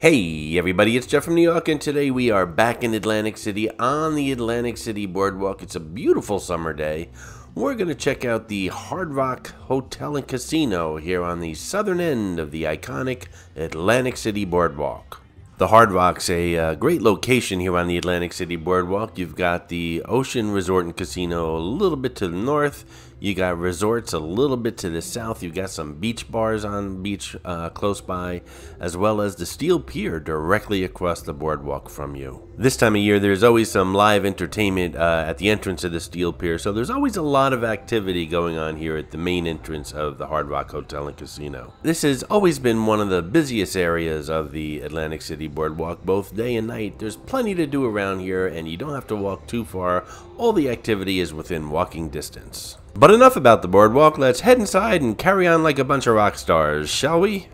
Hey everybody, it's Jeff from New York, and today we are back in Atlantic City on the Atlantic City Boardwalk. It's a beautiful summer day. We're going to check out the Hard Rock Hotel and Casino here on the southern end of the iconic Atlantic City Boardwalk. The Hard Rock's a great location here on the Atlantic City Boardwalk. You've got the Ocean Resort and Casino a little bit to the north. You got resorts a little bit to the south. You've got some beach bars on the beach close by, as well as the steel pier directly across the boardwalk from you. This time of year, there's always some live entertainment at the entrance of the steel pier, so there's always a lot of activity going on here at the main entrance of the Hard Rock Hotel and Casino. This has always been one of the busiest areas of the Atlantic City Boardwalk, both day and night. There's plenty to do around here, and you don't have to walk too far. All the activity is within walking distance. But enough about the boardwalk, let's head inside and carry on like a bunch of rock stars, shall we?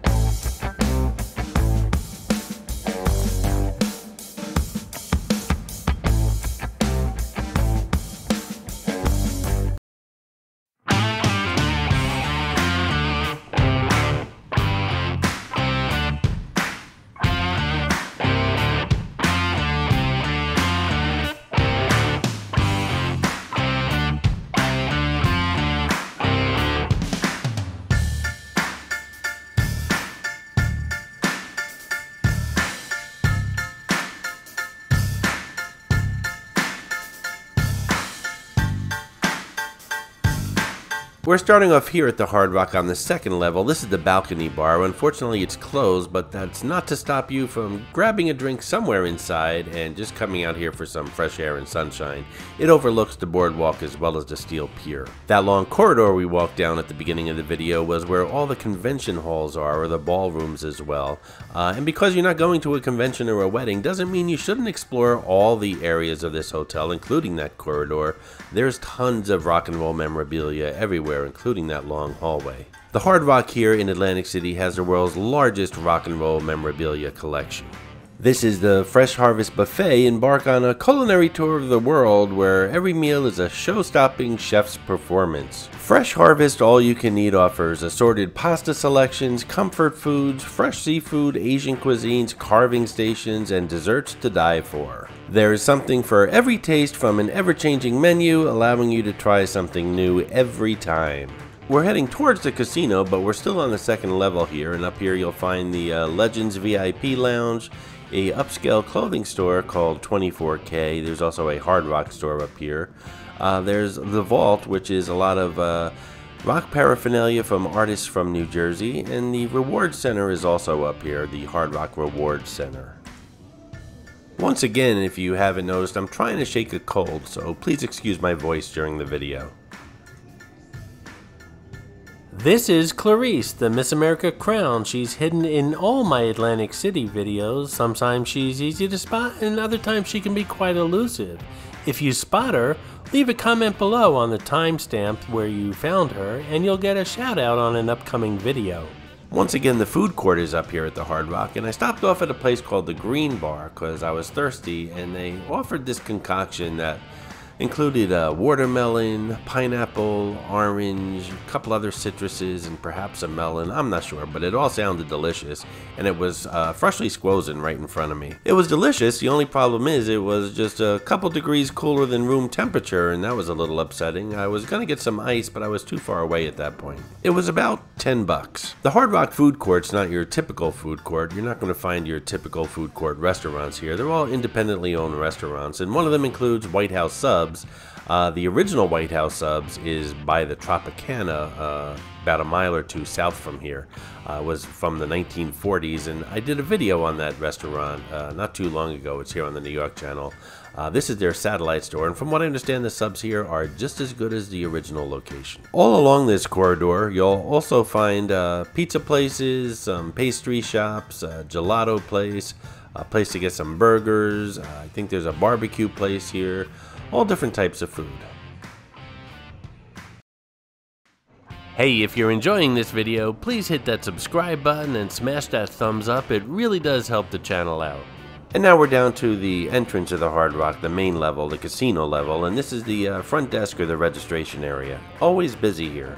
We're starting off here at the Hard Rock on the second level. This is the balcony bar. Unfortunately, it's closed, but that's not to stop you from grabbing a drink somewhere inside and just coming out here for some fresh air and sunshine. It overlooks the boardwalk as well as the steel pier. That long corridor we walked down at the beginning of the video was where all the convention halls are, or the ballrooms as well. And because you're not going to a convention or a wedding doesn't mean you shouldn't explore all the areas of this hotel, including that corridor. There's tons of rock and roll memorabilia everywhere, including that long hallway. The Hard Rock here in Atlantic City has the world's largest rock and roll memorabilia collection. This is the Fresh Harvest Buffet. Embark on a culinary tour of the world where every meal is a show-stopping chef's performance. Fresh Harvest all-you-can-eat offers assorted pasta selections, comfort foods, fresh seafood, Asian cuisines, carving stations, and desserts to die for. There is something for every taste from an ever-changing menu, allowing you to try something new every time. We're heading towards the casino, but we're still on the second level here, and up here you'll find the Legends VIP Lounge, a upscale clothing store called 24K. There's also a Hard Rock store up here. There's the Vault, which is a lot of rock paraphernalia from artists from New Jersey, and the Reward Center is also up here, the Hard Rock Reward Center. Once again, if you haven't noticed, I'm trying to shake a cold, so please excuse my voice during the video. This is Clarice, the Miss America crown. She's hidden in all my Atlantic City videos. Sometimes she's easy to spot, and other times she can be quite elusive. If you spot her, leave a comment below on the timestamp where you found her, and you'll get a shout out on an upcoming video. Once again, the food court is up here at the Hard Rock, and I stopped off at a place called the Green Bar because I was thirsty, and they offered this concoction that included watermelon, pineapple, orange, a couple other citruses, and perhaps a melon. I'm not sure, but it all sounded delicious, and it was freshly squozen right in front of me. It was delicious. The only problem is it was just a couple degrees cooler than room temperature, and that was a little upsetting. I was going to get some ice, but I was too far away at that point. It was about 10 bucks. The Hard Rock food court's not your typical food court. You're not going to find your typical food court restaurants here. They're all independently owned restaurants, and one of them includes White House Subs. The original White House Subs is by the Tropicana, about a mile or two south from here. It was from the 1940s, and I did a video on that restaurant not too long ago. It's here on the New York channel. This is their satellite store, and from what I understand, the subs here are just as good as the original location. All along this corridor, you'll also find pizza places, some pastry shops, a gelato place, a place to get some burgers. I think there's a barbecue place here. All different types of food. Hey, if you're enjoying this video, please hit that subscribe button and smash that thumbs up. It really does help the channel out. And now we're down to the entrance of the Hard Rock, the main level, the casino level, and this is the front desk or the registration area. Always busy here.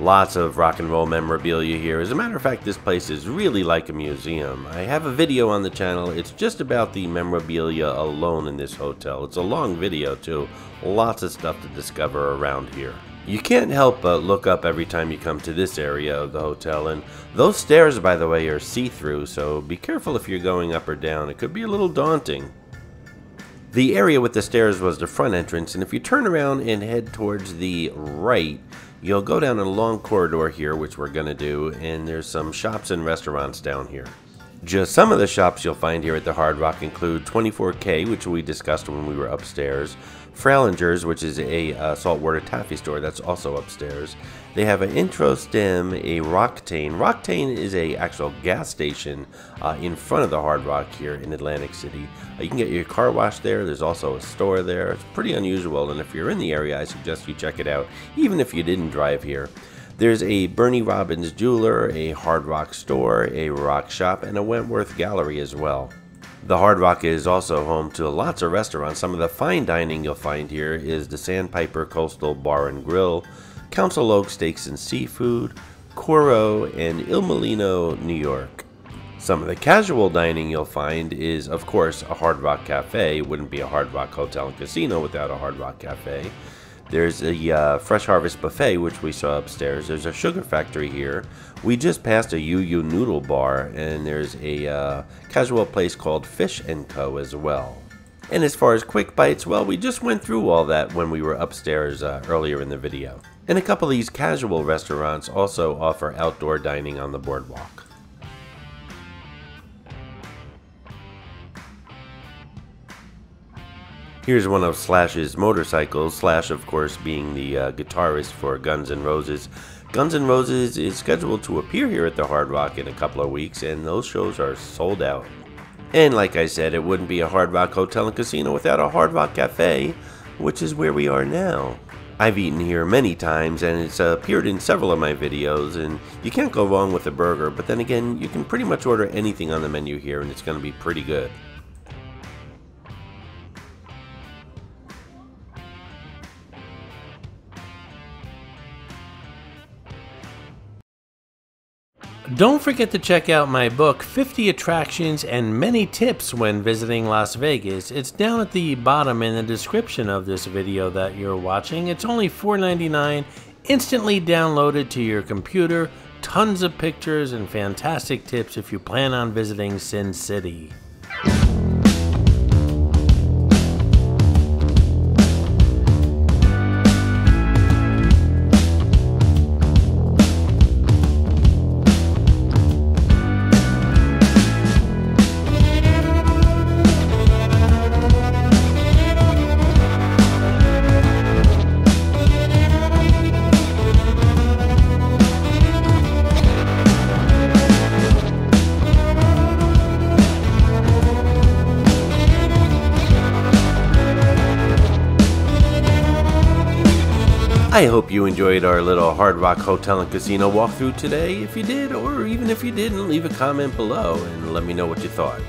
Lots of rock and roll memorabilia here. As a matter of fact, this place is really like a museum. I have a video on the channel. It's just about the memorabilia alone in this hotel. It's a long video too. Lots of stuff to discover around here. You can't help but look up every time you come to this area of the hotel, and those stairs, by the way, are see-through, so be careful if you're going up or down. It could be a little daunting. The area with the stairs was the front entrance, and if you turn around and head towards the right, you'll go down a long corridor here, which we're going to do, and there's some shops and restaurants down here. Just some of the shops you'll find here at the Hard Rock include 24K, which we discussed when we were upstairs, Frailinger's, which is a saltwater taffy store that's also upstairs. They have an Introstem, a Roctane. Roctane is a actual gas station in front of the Hard Rock here in Atlantic City. You can get your car washed there. There's also a store there. It's pretty unusual, and if you're in the area, I suggest you check it out, even if you didn't drive here. There's a Bernie Robbins jeweler, a Hard Rock store, a rock shop, and a Wentworth gallery as well. The Hard Rock is also home to lots of restaurants. Some of the fine dining you'll find here is the Sandpiper Coastal Bar and Grill, Council Oak Steaks and Seafood, Coro, and Il Molino, New York. Some of the casual dining you'll find is, of course, a Hard Rock Cafe. It wouldn't be a Hard Rock Hotel and Casino without a Hard Rock Cafe. There's a Fresh Harvest Buffet, which we saw upstairs. There's a Sugar Factory here. We just passed a Yu Noodle Bar, and there's a casual place called Fish & Co. as well. And as far as quick bites, well, we just went through all that when we were upstairs earlier in the video. And a couple of these casual restaurants also offer outdoor dining on the boardwalk. Here's one of Slash's motorcycles, Slash of course being the guitarist for Guns N' Roses. Guns N' Roses is scheduled to appear here at the Hard Rock in a couple of weeks, and those shows are sold out. And like I said, it wouldn't be a Hard Rock Hotel and Casino without a Hard Rock Cafe, which is where we are now. I've eaten here many times, and it's appeared in several of my videos, and you can't go wrong with a burger, but then again, you can pretty much order anything on the menu here, and it's going to be pretty good. Don't forget to check out my book, 50 Attractions and Many Tips When Visiting Las Vegas. It's down at the bottom in the description of this video that you're watching. It's only $4.99, instantly downloaded to your computer, tons of pictures and fantastic tips if you plan on visiting Sin City. I hope you enjoyed our little Hard Rock Hotel and Casino walkthrough today. If you did, or even if you didn't, leave a comment below and let me know what you thought.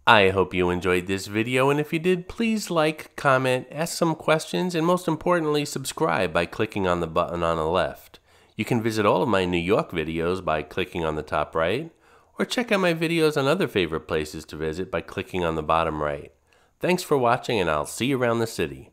I hope you enjoyed this video, and if you did, please like, comment, ask some questions, and most importantly, subscribe by clicking on the button on the left. You can visit all of my New York videos by clicking on the top right, or check out my videos on other favorite places to visit by clicking on the bottom right. Thanks for watching, and I'll see you around the city.